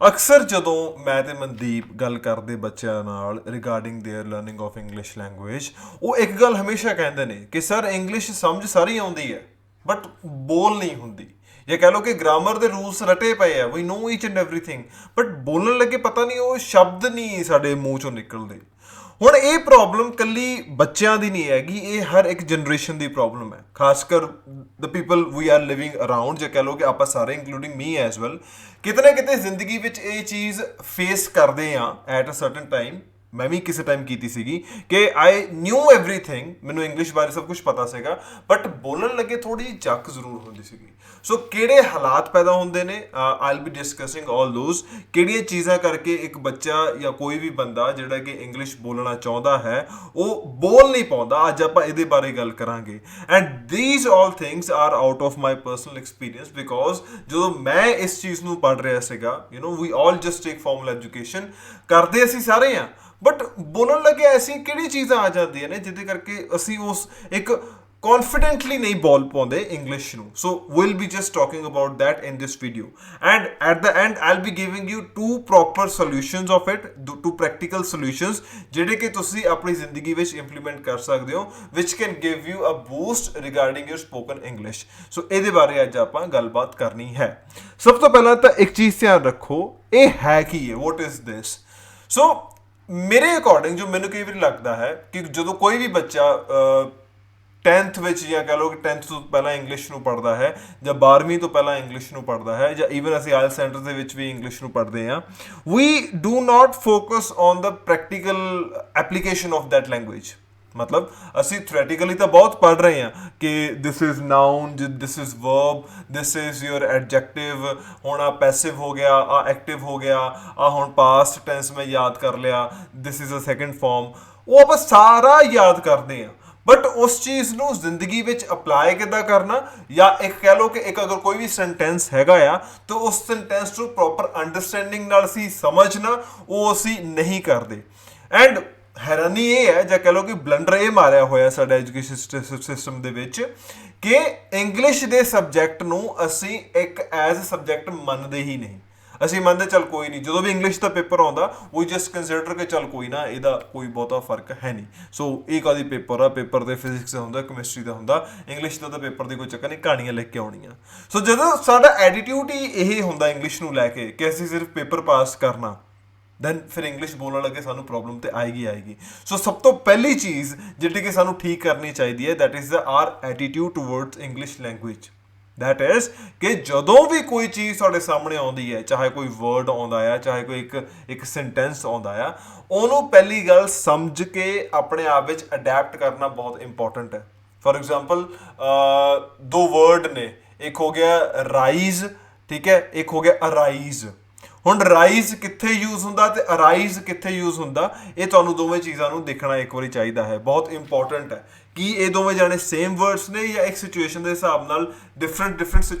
ਅਕਸਰ ਜਦੋਂ ਮੈਂ ਤੇ ਮਨਦੀਪ ਗੱਲ ਕਰਦੇ ਬੱਚਿਆਂ ਨਾਲ regarding their learning of English language, ਉਹ ਇੱਕ ਗੱਲ ਹਮੇਸ਼ਾ ਕਹਿੰਦੇ ਨੇ ਕਿ ਸਰ ਇੰਗਲਿਸ਼ ਸਮਝ ਸਾਰੀ ਆਉਂਦੀ ਹੈ ਬਟ ਬੋਲ ਨਹੀਂ ਹੁੰਦੀ, ਜਾਂ ਕਹਿ ਲਓ ਕਿ ਗ੍ਰਾਮਰ ਦੇ ਰੂਲਸ ਰਟੇ ਪਏ ਆ, ਵੀ ਨੋ ਈਚ ਐਂਡ ਐਵਰੀਥਿੰਗ, ਬਟ ਬੋਲਣ ਲੱਗੇ ਪਤਾ ਨਹੀਂ ਉਹ ਸ਼ਬਦ ਨਹੀਂ ਸਾਡੇ ਮੂੰਹ ਚੋਂ ਨਿਕਲਦੇ। ਹੁਣ ਇਹ ਪ੍ਰੋਬਲਮ ਕੱਲੀ ਬੱਚਿਆਂ ਦੀ ਨਹੀਂ ਹੈਗੀ, ਇਹ ਹਰ ਇੱਕ ਜਨਰੇਸ਼ਨ ਦੀ ਪ੍ਰੋਬਲਮ ਹੈ, ਖਾਸ ਕਰ the people we are living around, ਜੇ ਕਹਿ ਲਓ ਕਿ ਆਪਾਂ ਸਾਰੇ ਇੰਕਲੂਡਿੰਗ ਮੀ ਐਜ਼ ਵੈਲ, ਕਿਤੇ ਨਾ ਕਿਤੇ ਜ਼ਿੰਦਗੀ ਵਿੱਚ ਇਹ ਚੀਜ਼ ਫੇਸ ਕਰਦੇ ਆ ਐਟ ਅ ਸਰਟਨ ਟਾਈਮ। ਮੈਂ ਵੀ ਕਿਸੇ ਟਾਈਮ ਕੀਤੀ ਸੀਗੀ ਕਿ ਆਈ ਨਿਊ ਐਵਰੀਥਿੰਗ, ਮੈਨੂੰ ਇੰਗਲਿਸ਼ ਬਾਰੇ ਸਭ ਕੁਝ ਪਤਾ ਸੀਗਾ, ਬਟ ਬੋਲਣ ਲੱਗੇ ਥੋੜੀ ਜਿਹੀ ਜੱਕ ਜ਼ਰੂਰ ਹੁੰਦੀ ਸੀਗੀ। ਸੋ ਕਿਹੜੇ ਹਾਲਾਤ ਪੈਦਾ ਹੁੰਦੇ ਨੇ, I will be discussing all those, ਕਿਹੜੀਆਂ ਚੀਜ਼ਾਂ ਕਰਕੇ ਇੱਕ ਬੱਚਾ ਜਾਂ ਕੋਈ ਵੀ ਬੰਦਾ ਜਿਹੜਾ ਕਿ ਇੰਗਲਿਸ਼ ਬੋਲਣਾ ਚਾਹੁੰਦਾ ਹੈ ਉਹ ਬੋਲ ਨਹੀਂ ਪਾਉਂਦਾ। ਅੱਜ ਆਪਾਂ ਇਹਦੇ ਬਾਰੇ ਗੱਲ ਕਰਾਂਗੇ, and these all things are out of my personal experience, because ਜਦੋਂ ਮੈਂ ਇਸ ਚੀਜ਼ ਨੂੰ ਪੜ੍ਹ ਰਿਹਾ ਸੀਗਾ, you know we all just take formal education ਕਰਦੇ ਅਸੀਂ ਸਾਰੇ ਆ, ਬਟ ਬੋਲਣ ਲੱਗੇ ਐਸੀ ਕਿਹੜੀ ਚੀਜ਼ਾਂ ਆ ਜਾਂਦੀਆਂ ਨੇ ਜਿਹਦੇ ਕਰਕੇ ਅਸੀਂ ਉਸ ਇੱਕ confidently ਨਹੀਂ ਬੋਲ ਪਾਉਂਦੇ ਇੰਗਲਿਸ਼ ਨੂੰ। ਸੋ we'll be just talking about that in this video, and at the end I'll be giving you two proper solutions of it, two practical solutions ਜਿਹੜੇ ਕਿ ਤੁਸੀਂ ਆਪਣੀ ਜ਼ਿੰਦਗੀ ਵਿੱਚ ਇੰਪਲੀਮੈਂਟ ਕਰ ਸਕਦੇ ਹੋ, which can give you a boost regarding your spoken English। ਸੋ ਇਹਦੇ ਬਾਰੇ ਅੱਜ ਆਪਾਂ ਗੱਲਬਾਤ ਕਰਨੀ ਹੈ। ਸਭ ਤੋਂ ਪਹਿਲਾਂ ਤਾਂ ਇੱਕ ਚੀਜ਼ ਧਿਆਨ ਰੱਖੋ, ਇਹ ਹੈ ਕੀ ਹੈ, what is this? ਸੋ ਮੇਰੇ ਅਕੋਰਡਿੰਗ ਜੋ ਮੈਨੂੰ ਕਈ ਵਾਰੀ ਲੱਗਦਾ ਹੈ ਕਿ ਜਦੋਂ ਕੋਈ ਵੀ ਬੱਚਾ 10th ਵਿੱਚ, ਜਾਂ ਕਹਿ ਲਓ ਕਿ 10th ਤੋਂ ਪਹਿਲਾਂ ਇੰਗਲਿਸ਼ ਨੂੰ ਪੜ੍ਹਦਾ ਹੈ, ਜਾਂ 12ਵੀਂ ਤੋਂ ਪਹਿਲਾਂ ਇੰਗਲਿਸ਼ ਨੂੰ ਪੜ੍ਹਦਾ ਹੈ, ਜਾਂ ਈਵਨ ਅਸੀਂ ਆਇਲ ਸੈਂਟਰ ਦੇ ਵਿੱਚ ਵੀ ਇੰਗਲਿਸ਼ ਨੂੰ ਪੜ੍ਹਦੇ ਹਾਂ, we do not focus on the practical application of that language. ਮਤਲਬ ਅਸੀਂ ਥਿਓਰੈਟੀਕਲੀ ਤਾਂ ਬਹੁਤ ਪੜ੍ਹ ਰਹੇ ਹਾਂ ਕਿ this is noun, this is verb, this is your adjective, ਹੁਣ ਆ ਪੈਸਿਵ ਹੋ ਗਿਆ, ਆ ਐਕਟਿਵ ਹੋ ਗਿਆ, ਆ ਹੁਣ ਪਾਸਟ ਟੈਂਸ ਮੈਂ ਯਾਦ ਕਰ ਲਿਆ, this is a second form, ਉਹ ਆਪਾਂ ਸਾਰਾ ਯਾਦ ਕਰਦੇ ਹਾਂ, ਬਟ ਉਸ ਚੀਜ਼ ਨੂੰ ਜ਼ਿੰਦਗੀ ਵਿੱਚ ਅਪਲਾਈ ਕਿੱਦਾਂ ਕਰਨਾ, ਜਾਂ ਇੱਕ ਕਹਿ ਲਓ ਕਿ ਇੱਕ ਅਗਰ ਕੋਈ ਵੀ ਸੈਂਟੈਂਸ ਹੈਗਾ ਆ ਤਾਂ ਉਸ ਸੈਂਟੈਂਸ ਨੂੰ ਪ੍ਰੋਪਰ ਅੰਡਰਸਟੈਂਡਿੰਗ ਨਾਲ ਅਸੀਂ ਸਮਝਣਾ, ਉਹ ਅਸੀਂ ਨਹੀਂ ਕਰਦੇ। ਐਂਡ ਹੈਰਾਨੀ ਇਹ ਹੈ, ਜਾਂ ਕਹਿ ਲਓ ਕਿ ਬਲੰਡਰ ਇਹ ਮਾਰਿਆ ਹੋਇਆ ਸਾਡੇ ਐਜੂਕੇਸ਼ਨ ਸਿਸਟਮ ਦੇ ਵਿੱਚ, ਕਿ ਇੰਗਲਿਸ਼ ਦੇ ਸਬਜੈਕਟ ਨੂੰ ਅਸੀਂ ਇੱਕ ਐਜ਼ ਸਬਜੈਕਟ ਮੰਨਦੇ ਹੀ ਨਹੀਂ। ਅਸੀਂ ਮੰਨਦੇ ਚੱਲ ਕੋਈ ਨਹੀਂ, ਜਦੋਂ ਵੀ ਇੰਗਲਿਸ਼ ਦਾ ਪੇਪਰ ਆਉਂਦਾ ਵੀ ਜਸਟ ਕੰਸੀਡਰ ਕਿ ਚੱਲ ਕੋਈ ਨਾ, ਇਹਦਾ ਕੋਈ ਬਹੁਤਾ ਫਰਕ ਹੈ ਨਹੀਂ। ਸੋ ਇਹ ਕਾਹਦੀ ਪੇਪਰ ਆ, ਪੇਪਰ ਦੇ ਫਿਜ਼ਿਕਸ ਦਾ ਹੁੰਦਾ, ਕੈਮਿਸਟਰੀ ਦਾ ਹੁੰਦਾ, ਇੰਗਲਿਸ਼ ਦਾ ਤਾਂ ਪੇਪਰ ਦੀ ਕੋਈ ਚੱਕਰ ਨਹੀਂ, ਕਹਾਣੀਆਂ ਲਿਖ ਕੇ ਆਉਣੀਆਂ। ਸੋ ਜਦੋਂ ਸਾਡਾ ਐਟੀਟਿਊਡ ਹੀ ਇਹ ਹੁੰਦਾ ਇੰਗਲਿਸ਼ ਨੂੰ ਲੈ ਕੇ ਕਿ ਅਸੀਂ ਸਿਰਫ ਪੇਪਰ ਪਾਸ ਕਰਨਾ, ਦੈਨ ਫਿਰ ਇੰਗਲਿਸ਼ ਬੋਲਣ ਲੱਗੇ ਸਾਨੂੰ ਪ੍ਰੋਬਲਮ ਤੇ ਆਏਗੀ। ਸੋ ਸਭ ਤੋਂ ਪਹਿਲੀ ਚੀਜ਼ ਜਿਹੜੀ ਕਿ ਸਾਨੂੰ ਠੀਕ ਕਰਨੀ ਚਾਹੀਦੀ ਹੈ, that is our attitude towards English language. That is ਕਿ ਜਦੋਂ ਵੀ ਕੋਈ ਚੀਜ਼ ਤੁਹਾਡੇ ਸਾਹਮਣੇ ਆਉਂਦੀ ਹੈ, ਚਾਹੇ ਕੋਈ ਵਰਡ ਆਉਂਦਾ ਆ, ਚਾਹੇ ਕੋਈ ਇੱਕ ਸੈਂਟੈਂਸ ਆਉਂਦਾ ਆ, ਉਹਨੂੰ ਪਹਿਲੀ ਗੱਲ ਸਮਝ ਕੇ ਆਪਣੇ ਆਪ ਵਿੱਚ ਅਡੈਪਟ ਕਰਨਾ ਬਹੁਤ ਇੰਪੋਰਟੈਂਟ ਹੈ। ਫॉर ਐਗਜ਼ਾਮਪਲ ਦੋ ਵਰਡ ਨੇ, ਇੱਕ ਹੋ ਗਿਆ ਰਾਈਜ਼, ਠੀਕ ਹੈ, ਇੱਕ ਹੋ ਗਿਆ ਅਰਾਈਜ਼। ਹੁਣ ਰਾਈਜ਼ ਕਿੱਥੇ ਯੂਜ਼ ਹੁੰਦਾ ਤੇ ਅਰਾਈਜ਼ ਕਿੱਥੇ ਯੂਜ਼ ਹੁੰਦਾ, ਇਹ ਤੁਹਾਨੂੰ ਦੋਵੇਂ ਚੀਜ਼ਾਂ ਨੂੰ ਦੇਖਣਾ ਇੱਕ ਵਾਰੀ ਚਾਹੀਦਾ ਹੈ, ਬਹੁਤ ਇੰਪੋਰਟੈਂਟ ਹੈ। ਕਿ ਇਹ ਦੋਵੇਂ ਜਾਣੇ ਸੇਮ ਵਰਡਸ ਨੇ ਜਾਂ ਇੱਕ ਸਿਚੁਏਸ਼ਨ ਦੇ ਹਿਸਾਬ ਨਾਲ ਡਿਫਰੈਂਟ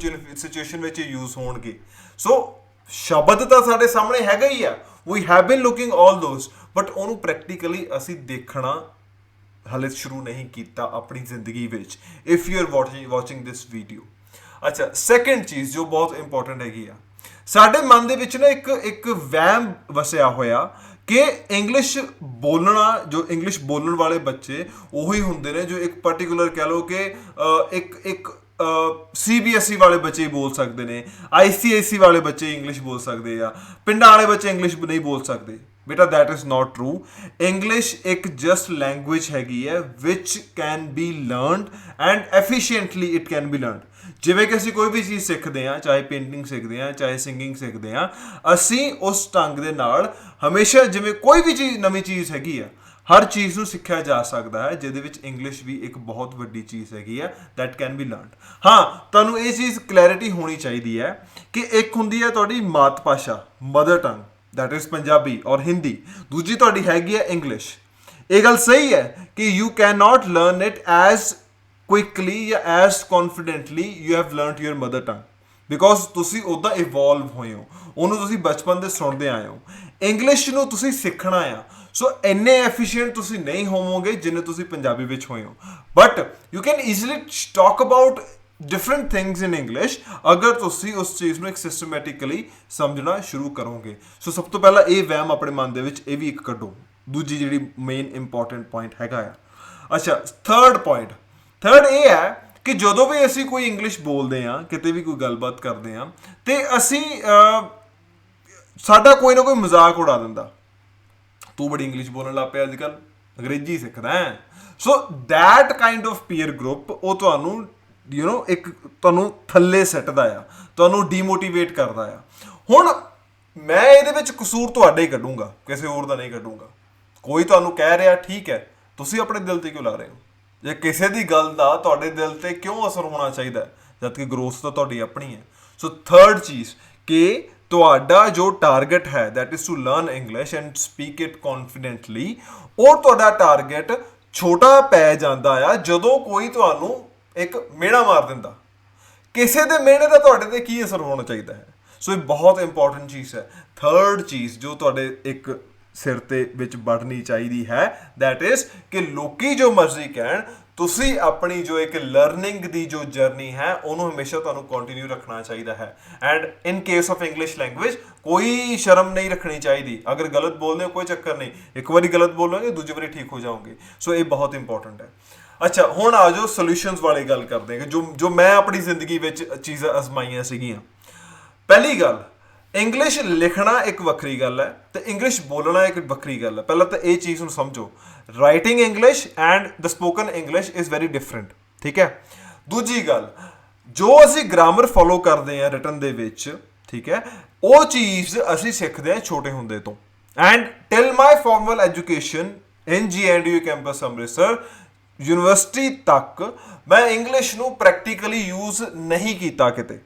ਸਿਚੁਏਸ਼ਨ ਵਿੱਚ ਯੂਜ਼ ਹੋਣਗੇ। ਸੋ ਸ਼ਬਦ ਤਾਂ ਸਾਡੇ ਸਾਹਮਣੇ ਹੈਗਾ ਹੀ ਆ, we have been looking all those, but ਉਹਨੂੰ ਪ੍ਰੈਕਟੀਕਲੀ ਅਸੀਂ ਦੇਖਣਾ ਹਾਲੇ ਸ਼ੁਰੂ ਨਹੀਂ ਕੀਤਾ ਆਪਣੀ ਜ਼ਿੰਦਗੀ ਵਿੱਚ, if you are watching this video. ਅੱਛਾ, ਸੈਕੰਡ ਚੀਜ਼ ਜੋ ਬਹੁਤ ਇੰਪੋਰਟੈਂਟ ਹੈਗੀ ਆ, ਸਾਡੇ ਮਨ ਦੇ ਵਿੱਚ ਨਾ ਇੱਕ ਵਹਿਮ ਵਸਿਆ ਹੋਇਆ ਕਿ ਇੰਗਲਿਸ਼ ਬੋਲਣਾ, ਜੋ ਇੰਗਲਿਸ਼ ਬੋਲਣ ਵਾਲੇ ਬੱਚੇ ਉਹੀ ਹੁੰਦੇ ਨੇ ਜੋ ਇੱਕ ਪਰਟੀਕੂਲਰ ਕਹਿ ਲਓ ਕਿ ਇੱਕ CBSE ਵਾਲੇ ਬੱਚੇ ਬੋਲ ਸਕਦੇ ਨੇ, ICSE ਵਾਲੇ ਬੱਚੇ ਇੰਗਲਿਸ਼ ਬੋਲ ਸਕਦੇ ਆ, ਪਿੰਡਾਂ ਵਾਲੇ ਬੱਚੇ ਇੰਗਲਿਸ਼ ਨਹੀਂ ਬੋਲ ਸਕਦੇ। ਬੇਟਾ that is not true. English ਇੱਕ ਜਸਟ ਲੈਂਗੁਏਜ ਹੈਗੀ ਹੈ which can be learned and efficiently it can be learned. ਜਿਵੇਂ ਕਿ ਅਸੀਂ ਕੋਈ ਵੀ ਚੀਜ਼ ਸਿੱਖਦੇ ਹਾਂ, ਚਾਹੇ ਪੇਂਟਿੰਗ ਸਿੱਖਦੇ ਹਾਂ, ਚਾਹੇ ਸਿੰਗਿੰਗ ਸਿੱਖਦੇ ਹਾਂ, ਅਸੀਂ ਉਸ ਢੰਗ ਦੇ ਨਾਲ ਹਮੇਸ਼ਾ, ਜਿਵੇਂ ਕੋਈ ਵੀ ਚੀਜ਼ ਨਵੀਂ ਚੀਜ਼ ਹੈਗੀ ਆ, ਹਰ ਚੀਜ਼ ਨੂੰ ਸਿੱਖਿਆ ਜਾ ਸਕਦਾ ਹੈ, ਜਿਹਦੇ ਵਿੱਚ ਇੰਗਲਿਸ਼ ਵੀ ਇੱਕ ਬਹੁਤ ਵੱਡੀ ਚੀਜ਼ ਹੈਗੀ ਹੈ, ਦੈਟ ਕੈਨ ਬੀ ਲਰਨਡ। ਹਾਂ, ਤੁਹਾਨੂੰ ਇਹ ਚੀਜ਼ ਕਲੈਰਿਟੀ ਹੋਣੀ ਚਾਹੀਦੀ ਹੈ ਕਿ ਇੱਕ ਹੁੰਦੀ ਹੈ ਤੁਹਾਡੀ ਮਾਤ ਭਾਸ਼ਾ, mother tongue, that is Punjabi ਔਰ ਹਿੰਦੀ, ਦੂਜੀ ਤੁਹਾਡੀ ਹੈਗੀ ਹੈ ਇੰਗਲਿਸ਼। ਇਹ ਗੱਲ ਸਹੀ ਹੈ ਕਿ you can not learn it as quickly ਜਾਂ as confidently you have learned your mother tongue, because ਤੁਸੀਂ ਉੱਦਾਂ ਇਵੋਲਵ ਹੋਏ ਹੋ, ਉਹਨੂੰ ਤੁਸੀਂ ਬਚਪਨ ਦੇ ਸੁਣਦੇ ਆਏ ਹੋ। ਇੰਗਲਿਸ਼ ਨੂੰ ਤੁਸੀਂ ਸਿੱਖਣਾ ਆ, ਸੋ ਇੰਨੇ ਐਫੀਸ਼ੀਐਂਟ ਤੁਸੀਂ ਨਹੀਂ ਹੋਵੋਗੇ ਜਿੰਨੇ ਤੁਸੀਂ ਪੰਜਾਬੀ ਵਿੱਚ ਹੋਏ ਹੋ, but you can easily talk about different things in English ਅਗਰ ਤੁਸੀਂ ਉਸ ਚੀਜ਼ ਨੂੰ ਇੱਕ ਸਿਸਟਮੈਟਿਕਲੀ ਸਮਝਣਾ ਸ਼ੁਰੂ ਕਰੋਗੇ। ਸੋ ਸਭ ਤੋਂ ਪਹਿਲਾਂ ਇਹ ਵਹਿਮ ਆਪਣੇ ਮਨ ਦੇ ਵਿੱਚ ਇਹ ਵੀ ਇੱਕ ਕੱਢੋ। ਦੂਜੀ ਜਿਹੜੀ ਮੇਨ ਇੰਪੋਰਟੈਂਟ ਪੁਆਇੰਟ ਹੈਗਾ ਆ। ਅੱਛਾ, ਥਰਡ ਇਹ ਹੈ ਕਿ ਜਦੋਂ ਵੀ ਅਸੀਂ ਕੋਈ ਇੰਗਲਿਸ਼ ਬੋਲਦੇ ਹਾਂ, ਕਿਤੇ ਵੀ ਕੋਈ ਗੱਲਬਾਤ ਕਰਦੇ ਹਾਂ, ਤੇ ਅਸੀਂ ਸਾਡਾ ਕੋਈ ਨਾ ਕੋਈ ਮਜ਼ਾਕ ਉਡਾ ਦਿੰਦਾ, ਤੂੰ ਬੜੀ ਇੰਗਲਿਸ਼ ਬੋਲਣ ਲੱਗ ਪਿਆ ਅੱਜ ਕੱਲ੍ਹ, ਅੰਗਰੇਜ਼ੀ ਸਿੱਖਦਾ ਹੈ। So that kind of peer group ਉਹ ਤੁਹਾਨੂੰ ਇੱਕ ਤੁਹਾਨੂੰ ਥੱਲੇ ਸੱਟਦਾ ਆ, ਤੁਹਾਨੂੰ ਡੀਮੋਟੀਵੇਟ ਕਰਦਾ ਆ। ਹੁਣ ਮੈਂ ਇਹਦੇ ਵਿੱਚ ਕਸੂਰ ਤੁਹਾਡਾ ਹੀ ਕੱਢੂੰਗਾ, ਕਿਸੇ ਹੋਰ ਦਾ ਨਹੀਂ ਕੱਢੂੰਗਾ। ਕੋਈ ਤੁਹਾਨੂੰ ਕਹਿ ਰਿਹਾ ਠੀਕ ਹੈ, ਤੁਸੀਂ ਆਪਣੇ ਦਿਲ ਤੇ ਕਿਉਂ ਲਾ ਰਹੇ ਹੋ? ਜੇ ਕਿਸੇ ਦੀ ਗੱਲ ਦਾ ਤੁਹਾਡੇ ਦਿਲ ਤੇ ਕਿਉਂ ਅਸਰ ਹੋਣਾ ਚਾਹੀਦਾ ਜਦ ਕਿ ਗਰੋਥ ਤਾਂ ਤੁਹਾਡੀ ਆਪਣੀ ਹੈ। ਸੋ ਥਰਡ ਚੀਜ਼ ਕਿ ਤੁਹਾਡਾ ਜੋ ਟਾਰਗੇਟ ਹੈ that is to learn English and speak it confidently, ਉਹ ਤੁਹਾਡਾ ਟਾਰਗੇਟ ਛੋਟਾ ਪੈ ਜਾਂਦਾ ਆ ਜਦੋਂ ਕੋਈ ਤੁਹਾਨੂੰ ਇੱਕ ਮਿਹਣਾ ਮਾਰ ਦਿੰਦਾ। ਕਿਸੇ ਦੇ ਮਿਹਣੇ ਦਾ ਤੁਹਾਡੇ ਤੇ ਕੀ ਅਸਰ ਹੋਣਾ ਚਾਹੀਦਾ ਹੈ? ਸੋ ਇਹ ਬਹੁਤ ਇੰਪੋਰਟੈਂਟ ਚੀਜ਼ ਹੈ। ਥਰਡ ਚੀਜ਼ ਜੋ ਤੁਹਾਡੇ ਇੱਕ ਸਿਰ ਤੇ ਵਿੱਚ ਵੜਨੀ ਚਾਹੀਦੀ ਹੈ ਦੈਟ ਇਜ਼ ਕਿ ਲੋਕੀ ਜੋ ਮਰਜ਼ੀ ਕਹਿਣ, ਤੁਸੀਂ ਆਪਣੀ ਜੋ ਇੱਕ ਲਰਨਿੰਗ ਦੀ ਜੋ ਜਰਨੀ ਹੈ ਉਹਨੂੰ ਹਮੇਸ਼ਾ ਤੁਹਾਨੂੰ ਕੰਟੀਨਿਊ ਰੱਖਣਾ ਚਾਹੀਦਾ ਹੈ। And in case of English language ਕੋਈ ਸ਼ਰਮ ਨਹੀਂ ਰੱਖਣੀ ਚਾਹੀਦੀ। ਅਗਰ ਗਲਤ ਬੋਲਦੇ ਹੋ ਕੋਈ ਚੱਕਰ ਨਹੀਂ, ਇੱਕ ਵਾਰੀ ਗਲਤ ਬੋਲੋਗੇ ਦੂਜੀ ਵਾਰੀ ਠੀਕ ਹੋ ਜਾਓਗੇ। ਸੋ ਇਹ ਬਹੁਤ ਇੰਪੋਰਟੈਂਟ ਹੈ। ਅੱਛਾ, ਹੁਣ ਆ ਜਾਓ ਸੋਲੂਸ਼ਨਸ ਵਾਲੀ ਗੱਲ ਕਰਦੇ ਹਾਂ ਜੋ ਮੈਂ ਆਪਣੀ ਜ਼ਿੰਦਗੀ ਵਿੱਚ ਚੀਜ਼ਾਂ ਅਜ਼ਮਾਈਆਂ ਸੀਗੀਆਂ। ਪਹਿਲੀ ਗੱਲ, ਇੰਗਲਿਸ਼ ਲਿਖਣਾ ਇੱਕ ਵੱਖਰੀ ਗੱਲ ਹੈ ਤੇ ਇੰਗਲਿਸ਼ ਬੋਲਣਾ ਇੱਕ ਵੱਖਰੀ ਗੱਲ ਹੈ। ਪਹਿਲਾਂ ਤਾਂ ਇਹ ਚੀਜ਼ ਨੂੰ ਸਮਝੋ, writing English and the spoken English is very different, ਠੀਕ ਹੈ। ਦੂਜੀ ਗੱਲ, ਜੋ ਅਸੀਂ ਗ੍ਰਾਮਰ ਫੋਲੋ ਕਰਦੇ ਹਾਂ ਰਿਟਨ ਦੇ ਵਿੱਚ, ਠੀਕ ਹੈ, ਉਹ ਚੀਜ਼ ਅਸੀਂ ਸਿੱਖਦੇ ਹਾਂ ਛੋਟੇ ਹੁੰਦੇ ਤੋਂ। And till my formal education in GNDU campus Amritsar university ਤੱਕ ਮੈਂ ਇੰਗਲਿਸ਼ ਨੂੰ ਪ੍ਰੈਕਟੀਕਲੀ ਯੂਜ਼ ਨਹੀਂ ਕੀਤਾ ਕਿਤੇ,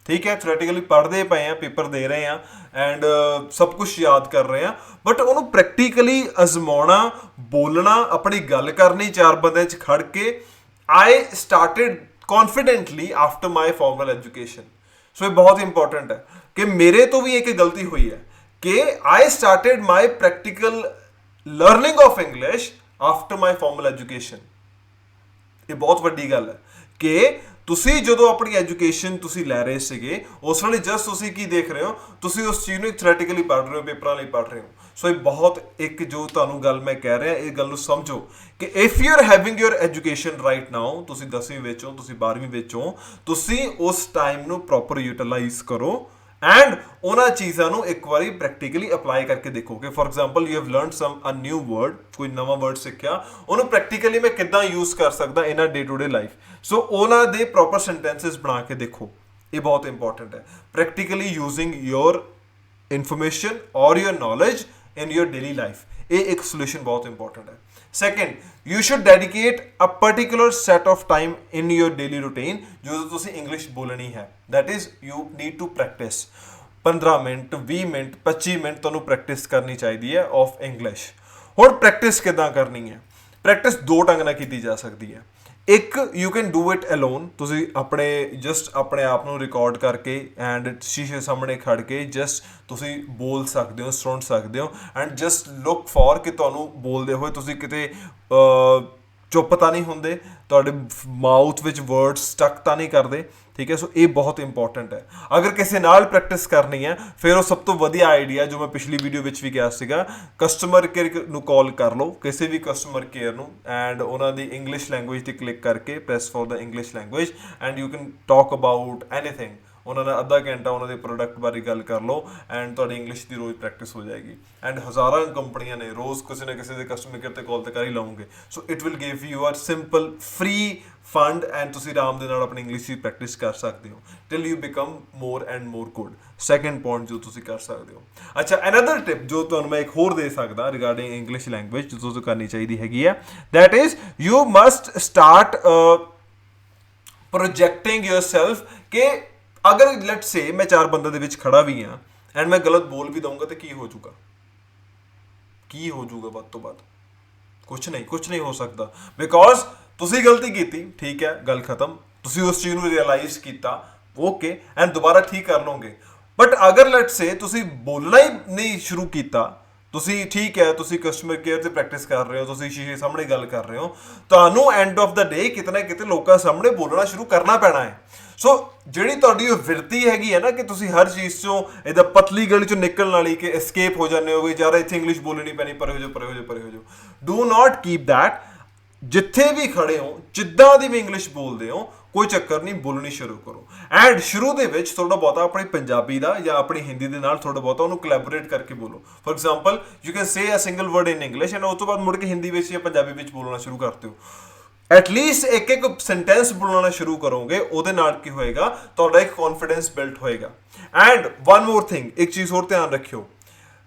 ਠੀਕ ਹੈ। ਥਿਓਰੈਟੀਕਲੀ ਪੜ੍ਹਦੇ ਪਏ ਆ, ਪੇਪਰ ਦੇ ਰਹੇ ਆ ਐਂਡ ਸਭ ਕੁਝ ਯਾਦ ਕਰ ਰਹੇ ਆ, ਬਟ ਉਹਨੂੰ ਪ੍ਰੈਕਟੀਕਲੀ ਅਜ਼ਮਾਉਣਾ, ਬੋਲਣਾ, ਆਪਣੀ ਗੱਲ ਕਰਨੀ ਚਾਰ ਬੰਦਿਆਂ 'ਚ ਖੜ ਕੇ, I started confidently after my formal education. So ਇਹ ਬਹੁਤ ਇੰਪੋਰਟੈਂਟ ਹੈ ਕਿ ਮੇਰੇ ਤੋਂ ਵੀ ਇੱਕ ਗਲਤੀ ਹੋਈ ਹੈ ਕਿ I started my practical learning of English after my formal education. ਇਹ ਬਹੁਤ ਵੱਡੀ ਗੱਲ ਹੈ ਕਿ ਤੁਸੀਂ ਜਦੋਂ ਆਪਣੀ ਐਜੂਕੇਸ਼ਨ ਤੁਸੀਂ ਲੈ ਰਹੇ ਸੀਗੇ ਉਸ ਵੇਲੇ ਜਸਟ ਤੁਸੀਂ ਕੀ ਦੇਖ ਰਹੇ ਹੋ, ਤੁਸੀਂ ਉਸ ਚੀਜ਼ ਨੂੰ ਥਿਓਰੈਟੀਕਲੀ ਪੜ੍ਹ ਰਹੇ ਹੋ, ਪੇਪਰਾਂ ਲਈ ਪੜ੍ਹ ਰਹੇ ਹੋ। ਸੋ ਇਹ ਬਹੁਤ ਇੱਕ ਜੋ ਤੁਹਾਨੂੰ ਗੱਲ ਮੈਂ ਕਹਿ ਰਿਹਾ, ਇਹ ਗੱਲ ਨੂੰ ਸਮਝੋ ਕਿ if you R having your education right now, ਤੁਸੀਂ 10ਵੀਂ ਵਿੱਚ ਹੋ, ਤੁਸੀਂ 12ਵੀਂ ਵਿੱਚ ਹੋ, ਤੁਸੀਂ ਉਸ ਟਾਈਮ ਨੂੰ ਪ੍ਰੋਪਰ ਯੂਟੀਲਾਈਜ਼ ਕਰੋ ਐਂਡ ਉਹਨਾਂ ਚੀਜ਼ਾਂ ਨੂੰ ਇੱਕ ਵਾਰੀ ਪ੍ਰੈਕਟੀਕਲੀ ਅਪਲਾਈ ਕਰਕੇ ਦੇਖੋ ਕਿ for example you have learned a new word, ਕੋਈ ਨਵਾਂ ਵਰਡ ਸਿੱਖਿਆ, ਉਹਨੂੰ ਪ੍ਰੈਕਟੀਕਲੀ ਮੈਂ ਕਿੱਦਾਂ ਯੂਜ਼ ਕਰ ਸਕਦਾ ਇਨ ਅ ਡੇ ਟੂ ਡੇ ਲਾਈਫ। ਸੋ ਉਹਨਾਂ ਦੇ ਪ੍ਰੋਪਰ ਸੈਂਟੈਂਸਸ ਬਣਾ ਕੇ ਦੇਖੋ, ਇਹ ਬਹੁਤ ਇੰਪੋਰਟੈਂਟ ਹੈ। ਪ੍ਰੈਕਟੀਕਲੀ ਯੂਜ਼ਿੰਗ ਯੋਰ ਇਨਫੋਰਮੇਸ਼ਨ ਔਰ ਯੋਰ ਨੌਲੇਜ ਇਨ ਯੋਰ ਡੇਲੀ ਲਾਈਫ, ਇਹ ਇੱਕ ਸੋਲੂਸ਼ਨ ਬਹੁਤ ਇੰਪੋਰਟੈਂਟ ਹੈ। Second, you should dedicate a particular set of time in your daily routine ਜਦੋਂ ਤੁਸੀਂ ਇੰਗਲਿਸ਼ ਬੋਲਣੀ ਹੈ। That is, you need to practice 15 minute, 20 minute, 25 minute ਤੁਹਾਨੂੰ ਪ੍ਰੈਕਟਿਸ ਕਰਨੀ ਚਾਹੀਦੀ ਹੈ ਆਫ ਇੰਗਲਿਸ਼। ਹੁਣ ਪ੍ਰੈਕਟਿਸ ਕਿੱਦਾਂ ਕਰਨੀ ਹੈ? ਪ੍ਰੈਕਟਿਸ ਦੋ ਢੰਗ ਨਾਲ ਕੀਤੀ ਜਾ ਸਕਦੀ ਹੈ। ਇੱਕ, you can do it alone, ਤੁਸੀਂ ਆਪਣੇ ਆਪ ਨੂੰ ਰਿਕਾਰਡ ਕਰਕੇ ਐਂਡ ਸ਼ੀਸ਼ੇ ਸਾਹਮਣੇ ਖੜ ਕੇ ਜਸਟ ਤੁਸੀਂ ਬੋਲ ਸਕਦੇ ਹੋ, ਸੁਣ ਸਕਦੇ ਹੋ ਐਂਡ ਜਸਟ ਲੁੱਕ ਫॉर ਕਿ ਤੁਹਾਨੂੰ ਬੋਲਦੇ ਹੋਏ ਤੁਸੀਂ ਕਿਤੇ ਚੁੱਪ ਤਾਂ ਨਹੀਂ ਹੁੰਦੇ, ਤੁਹਾਡੇ ਮਾਊਥ ਵਿੱਚ ਵਰਡਸ ਸਟਕ ਤਾਂ ਨਹੀਂ ਕਰਦੇ, ਠੀਕ ਹੈ। ਸੋ ਇਹ ਬਹੁਤ ਇੰਪੋਰਟੈਂਟ ਹੈ। ਅਗਰ ਕਿਸੇ ਨਾਲ ਪ੍ਰੈਕਟਿਸ ਕਰਨੀ ਹੈ ਫਿਰ ਉਹ ਸਭ ਤੋਂ ਵਧੀਆ ਆਈਡੀਆ ਜੋ ਮੈਂ ਪਿਛਲੀ ਵੀਡੀਓ ਵਿੱਚ ਵੀ ਕਿਹਾ ਸੀਗਾ, ਕਸਟਮਰ ਕੇਅਰ ਨੂੰ ਕਾਲ ਕਰ ਲਓ, ਕਿਸੇ ਵੀ ਕਸਟਮਰ ਕੇਅਰ ਨੂੰ, ਐਂਡ ਉਹਨਾਂ ਦੀ ਇੰਗਲਿਸ਼ ਲੈਂਗੁਏਜ 'ਤੇ ਕਲਿੱਕ ਕਰਕੇ press for the English language and you can talk about anything. ਉਹਨਾਂ ਨਾਲ ਅੱਧਾ ਘੰਟਾ ਉਹਨਾਂ ਦੇ ਪ੍ਰੋਡਕਟ ਬਾਰੇ ਗੱਲ ਕਰ ਲਓ ਐਂਡ ਤੁਹਾਡੀ ਇੰਗਲਿਸ਼ ਦੀ ਰੋਜ਼ ਪ੍ਰੈਕਟਿਸ ਹੋ ਜਾਏਗੀ। ਐਂਡ ਹਜ਼ਾਰਾਂ ਕੰਪਨੀਆਂ ਨੇ, ਰੋਜ਼ ਕਿਸੇ ਨਾ ਕਿਸੇ ਦੇ ਕਸਟਮਰ ਕੇਅਰ 'ਤੇ ਕਾਲ ਤਾਂ ਕਰ ਹੀ ਲਾਉਂਗੇ। So it will give you are simple free fund and ਤੁਸੀਂ ਆਰਾਮ ਦੇ ਨਾਲ ਆਪਣੀ ਇੰਗਲਿਸ਼ ਦੀ ਪ੍ਰੈਕਟਿਸ ਕਰ ਸਕਦੇ ਹੋ till you become more and more good. Second point ਜੋ ਤੁਸੀਂ ਕਰ ਸਕਦੇ ਹੋ। ਅੱਛਾ, ਅਨਦਰ ਟਿਪ ਜੋ ਤੁਹਾਨੂੰ ਮੈਂ ਇੱਕ ਹੋਰ ਦੇ ਸਕਦਾ ਰਿਗਾਰਡਿੰਗ ਇੰਗਲਿਸ਼ ਲੈਂਗੁਏਜ ਜੋ ਤੁਸੀਂ ਕਰਨੀ ਚਾਹੀਦੀ ਹੈਗੀ ਹੈ, that is you must start ਪ੍ਰੋਜੈਕਟਿੰਗ yourself ਕਿ ਅਗਰ ਲੈਟਸ ਸੇ ਮੈਂ ਚਾਰ ਬੰਦੇ ਦੇ ਵਿੱਚ ਖੜਾ ਵੀ ਹਾਂ ਐਂਡ ਮੈਂ ਗਲਤ ਬੋਲ ਵੀ ਦਊਂਗਾ ਤੇ ਕੀ ਹੋ ਜਾਊਗਾ? ਕੀ ਹੋ ਜਾਊਗਾ ਵੱਧ ਤੋਂ ਵੱਧ? ਕੁਛ ਨਹੀਂ ਹੋ ਸਕਦਾ, ਬਿਕੋਜ਼ ਤੁਸੀਂ ਗਲਤੀ ਕੀਤੀ, ਠੀਕ ਹੈ, ਗੱਲ ਖਤਮ, ਤੁਸੀਂ ਉਸ ਚੀਜ਼ ਨੂੰ ਰਿਅਲਾਈਜ਼ ਕੀਤਾ, ਓਕੇ, ਐਂਡ ਦੁਬਾਰਾ ਠੀਕ ਕਰ ਲਓਗੇ। ਬਟ ਅਗਰ ਲੈਟਸ ਸੇ ਤੁਸੀਂ ਬੋਲਣਾ ਹੀ ਨਹੀਂ ਸ਼ੁਰੂ ਕੀਤਾ, ਤੁਸੀਂ ਠੀਕ ਹੈ, ਤੁਸੀਂ ਕਸਟਮਰ ਕੇਅਰ ਤੇ ਪ੍ਰੈਕਟਿਸ ਕਰ ਰਹੇ ਹੋ, ਤੁਸੀਂ ਸ਼ੀਸ਼ੇ ਸਾਹਮਣੇ ਗੱਲ ਕਰ ਰਹੇ ਹੋ, ਤੁਹਾਨੂੰ ਐਂਡ ਆਫ ਦਾ ਡੇ ਕਿਤੇ ਨਾ ਕਿਤੇ ਲੋਕਾਂ ਸਾਹਮਣੇ ਬੋਲਣਾ ਸ਼ੁਰੂ ਕਰਨਾ ਪੈਣਾ ਹੈ। ਸੋ ਜਿਹੜੀ ਤੁਹਾਡੀ ਉਹ ਵਿਰਤੀ ਹੈਗੀ ਹੈ ਨਾ ਕਿ ਤੁਸੀਂ ਹਰ ਚੀਜ਼ ਚੋਂ ਇਹਦਾ ਪਤਲੀ ਗਲੀ ਚੋਂ ਨਿਕਲਣ ਵਾਲੀ ਕਿ ਐਸਕੇਪ ਹੋ ਜਾਂਦੇ ਹੋ ਵੀ ਯਾਰ ਇੱਥੇ ਇੰਗਲਿਸ਼ ਬੋਲਣੀ ਪੈਣੀ, ਪਰੇ ਹੋ ਜਾਓ ਪਰੇ ਹੋ ਜਾਓ ਪਰੇ ਹੋ ਜਾਓ। Do not keep that. ਜਿੱਥੇ ਵੀ ਖੜੇ ਹੋ, ਜਿੱਦਾਂ ਦੀ ਵੀ ਇੰਗਲਿਸ਼ ਬੋਲਦੇ ਹੋ, ਕੋਈ ਚੱਕਰ ਨਹੀਂ, ਬੋਲਣੀ ਸ਼ੁਰੂ ਕਰੋ। ਐਂਡ ਸ਼ੁਰੂ ਦੇ ਵਿੱਚ ਥੋੜਾ ਬਹੁਤਾ ਆਪਣੀ ਪੰਜਾਬੀ ਦਾ ਜਾਂ ਆਪਣੀ ਹਿੰਦੀ ਦੇ ਨਾਲ ਥੋੜਾ ਬਹੁਤਾ ਉਹਨੂੰ ਕੋਲੈਬੋਰੇਟ ਕਰਕੇ ਬੋਲੋ। For example you can say a single word in English and ਉਸ ਤੋਂ ਬਾਅਦ ਮੁੜ ਕੇ ਹਿੰਦੀ ਵਿੱਚ ਜਾਂ ਪੰਜਾਬੀ ਵਿੱਚ ਬੋਲਣਾ ਸ਼ੁਰੂ ਕਰਦੇ ਹੋ। ਐਟਲੀਸਟ ਇੱਕ ਇੱਕ ਸੈਂਟੈਂਸ ਬੋਲਣਾ ਸ਼ੁਰੂ ਕਰੋਗੇ, ਉਹਦੇ ਨਾਲ ਕੀ ਹੋਏਗਾ, ਤੁਹਾਡਾ ਇੱਕ ਕੌਨਫੀਡੈਂਸ ਬਿਲਡ ਹੋਏਗਾ। ਐਂਡ ਵਨ ਮੋਰ ਥਿੰਗ, ਇੱਕ ਚੀਜ਼ ਹੋਰ ਧਿਆਨ ਰੱਖਿਓ,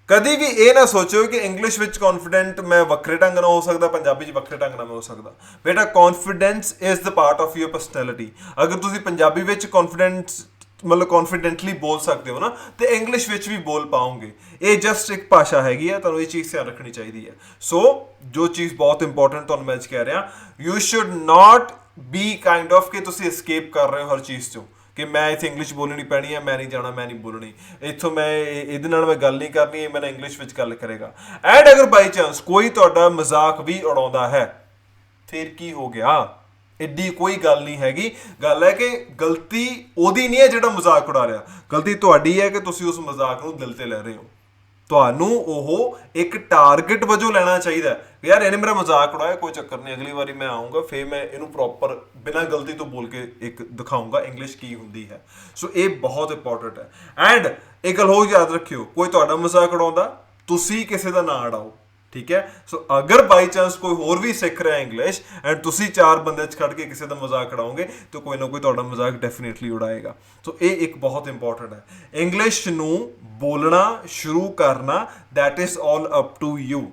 ਕਦੀ ਵੀ ਇਹ ਨਾ ਸੋਚੋ ਕਿ ਇੰਗਲਿਸ਼ ਵਿੱਚ ਕੌਨਫੀਡੈਂਟ ਮੈਂ ਵੱਖਰੇ ਢੰਗ ਨਾਲ ਹੋ ਸਕਦਾ, ਪੰਜਾਬੀ 'ਚ ਵੱਖਰੇ ਢੰਗ ਨਾਲ ਮੈਂ ਹੋ ਸਕਦਾ। ਬੇਟਾ confidence is the part of your personality. ਅਗਰ ਤੁਸੀਂ ਪੰਜਾਬੀ ਵਿੱਚ ਕੌਨਫੀਡੈਂਟਲੀ ਬੋਲ ਸਕਦੇ ਹੋ ਨਾ, ਤੇ ਇੰਗਲਿਸ਼ ਵਿੱਚ ਵੀ ਬੋਲ ਪਾਓਗੇ। ਇਹ ਜਸਟ ਇੱਕ ਭਾਸ਼ਾ ਹੈਗੀ ਹੈ, ਤੁਹਾਨੂੰ ਇਹ ਚੀਜ਼ ਧਿਆਨ ਰੱਖਣੀ ਚਾਹੀਦੀ ਹੈ। ਸੋ ਜੋ ਚੀਜ਼ ਬਹੁਤ ਇੰਪੋਰਟੈਂਟ ਤੁਹਾਨੂੰ ਮੈਂ ਅੱਜ ਕਹਿ ਰਿਹਾ, you should not be kind of ਕਿ ਤੁਸੀਂ ਐਸਕੇਪ ਕਰ ਰਹੇ ਹੋ ਹਰ ਚੀਜ਼ ਤੋਂ ਕਿ ਮੈਂ ਇੱਥੇ ਇੰਗਲਿਸ਼ ਬੋਲਣੀ ਪੈਣੀ ਹੈ, ਮੈਂ ਨਹੀਂ ਜਾਣਾ, ਮੈਂ ਨਹੀਂ ਬੋਲਣੀ, ਇੱਥੋਂ ਮੈਂ ਇਹਦੇ ਨਾਲ ਮੈਂ ਗੱਲ ਨਹੀਂ ਕਰਨੀ, ਇਹ ਮੈਨੂੰ ਇੰਗਲਿਸ਼ ਵਿੱਚ ਗੱਲ ਕਰੇਗਾ। ਐਂਡ ਅਗਰ ਬਾਈ ਚਾਂਸ ਕੋਈ ਤੁਹਾਡਾ ਮਜ਼ਾਕ ਵੀ ਉਡਾਉਂਦਾ ਹੈ, ਫਿਰ ਕੀ ਹੋ ਗਿਆ? ਐਡੀ ਕੋਈ ਗੱਲ ਨਹੀਂ ਹੈਗੀ। ਗੱਲ ਹੈ ਕਿ ਗਲਤੀ ਉਹਦੀ ਨਹੀਂ ਹੈ ਜਿਹੜਾ ਮਜ਼ਾਕ ਉਡਾ ਰਿਹਾ, ਗਲਤੀ ਤੁਹਾਡੀ ਹੈ ਕਿ ਤੁਸੀਂ ਉਸ ਮਜ਼ਾਕ ਨੂੰ ਦਿਲ ਤੇ ਲੈ ਰਹੇ ਹੋ। ਤੁਹਾਨੂੰ ਉਹ ਇੱਕ ਟਾਰਗੇਟ ਵਜੋਂ ਲੈਣਾ ਚਾਹੀਦਾ ਹੈ। ਯਾਰ ਇਹਨੇ ਮੇਰਾ ਮਜ਼ਾਕ ਉਡਾਇਆ, ਕੋਈ ਚੱਕਰ ਨਹੀਂ, ਅਗਲੀ ਵਾਰੀ ਮੈਂ ਆਊਂਗਾ, ਫਿਰ ਮੈਂ ਇਹਨੂੰ ਪ੍ਰੋਪਰ ਬਿਨਾਂ ਗਲਤੀ ਤੋਂ ਬੋਲ ਕੇ ਇੱਕ ਦਿਖਾਊਂਗਾ ਇੰਗਲਿਸ਼ ਕੀ ਹੁੰਦੀ ਹੈ। ਸੋ ਇਹ ਬਹੁਤ ਇੰਪੋਰਟੈਂਟ ਹੈ। ਐਂਡ ਇਹ ਗੱਲ ਹੋਰ ਯਾਦ ਰੱਖਿਓ, ਕੋਈ ਤੁਹਾਡਾ ਮਜ਼ਾਕ ਉਡਾਉਂਦਾ, ਤੁਸੀਂ ਕਿਸੇ ਦਾ ਨਾ ਉਡਾਓ, ਠੀਕ ਹੈ। ਸੋ ਅਗਰ ਬਾਈ ਚਾਂਸ ਕੋਈ ਹੋਰ ਵੀ ਸਿੱਖ ਰਿਹਾ ਇੰਗਲਿਸ਼ ਐਂਡ ਤੁਸੀਂ ਚਾਰ ਬੰਦੇ 'ਚ ਖੜ ਕੇ ਕਿਸੇ ਦਾ ਮਜ਼ਾਕ ਉਡਾਓਗੇ, ਤਾਂ ਕੋਈ ਨਾ ਕੋਈ ਤੁਹਾਡਾ ਮਜ਼ਾਕ ਡੈਫੀਨੇਟਲੀ ਉਡਾਏਗਾ। ਸੋ ਇਹ ਇੱਕ ਬਹੁਤ ਇੰਪੋਰਟੈਂਟ ਹੈ। ਇੰਗਲਿਸ਼ ਨੂੰ ਬੋਲਣਾ ਸ਼ੁਰੂ ਕਰਨਾ, that is all up to you.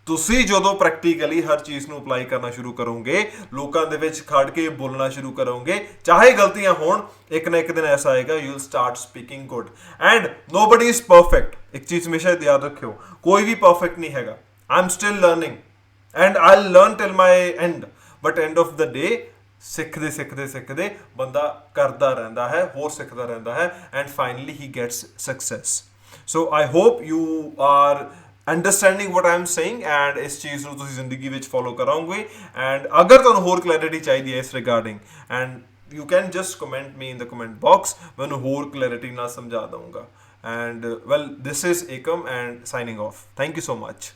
ਤੁਸੀਂ ਜਦੋਂ ਪ੍ਰੈਕਟੀਕਲੀ ਹਰ ਚੀਜ਼ ਨੂੰ ਅਪਲਾਈ ਕਰਨਾ ਸ਼ੁਰੂ ਕਰੋਗੇ, ਲੋਕਾਂ ਦੇ ਵਿੱਚ ਖੜ ਕੇ ਬੋਲਣਾ ਸ਼ੁਰੂ ਕਰੋਗੇ, ਚਾਹੇ ਗਲਤੀਆਂ ਹੋਣ, ਇੱਕ ਨਾ ਇੱਕ ਦਿਨ ਐਸਾ ਆਏਗਾ you will start speaking good. And nobody is perfect. ਇੱਕ ਚੀਜ਼ ਹਮੇਸ਼ਾ ਯਾਦ ਰੱਖਿਓ, ਕੋਈ ਵੀ ਪਰਫੈਕਟ ਨਹੀਂ ਹੈਗਾ। I am still learning and I will learn till my end, but end of the day ਸਿੱਖਦੇ ਸਿੱਖਦੇ ਸਿੱਖਦੇ ਬੰਦਾ ਕਰਦਾ ਰਹਿੰਦਾ ਹੈ, ਹੋਰ ਸਿੱਖਦਾ ਰਹਿੰਦਾ ਹੈ, and finally he gets success. So I hope you are understanding what I am saying and ਇਸ ਚੀਜ਼ ਨੂੰ ਤੁਸੀਂ ਜ਼ਿੰਦਗੀ ਵਿੱਚ ਫੋਲੋ ਕਰਾਓਗੇ। ਐਂਡ ਅਗਰ ਤੁਹਾਨੂੰ ਹੋਰ ਕਲੈਰਿਟੀ ਚਾਹੀਦੀ ਹੈ ਇਸ regarding, and you can just comment me in the comment box, ਮੈਨੂੰ ਹੋਰ ਕਲੈਰਿਟੀ ਨਾਲ ਸਮਝਾ ਦਊਂਗਾ। And well, this is Ekam and signing of. Thank you so much.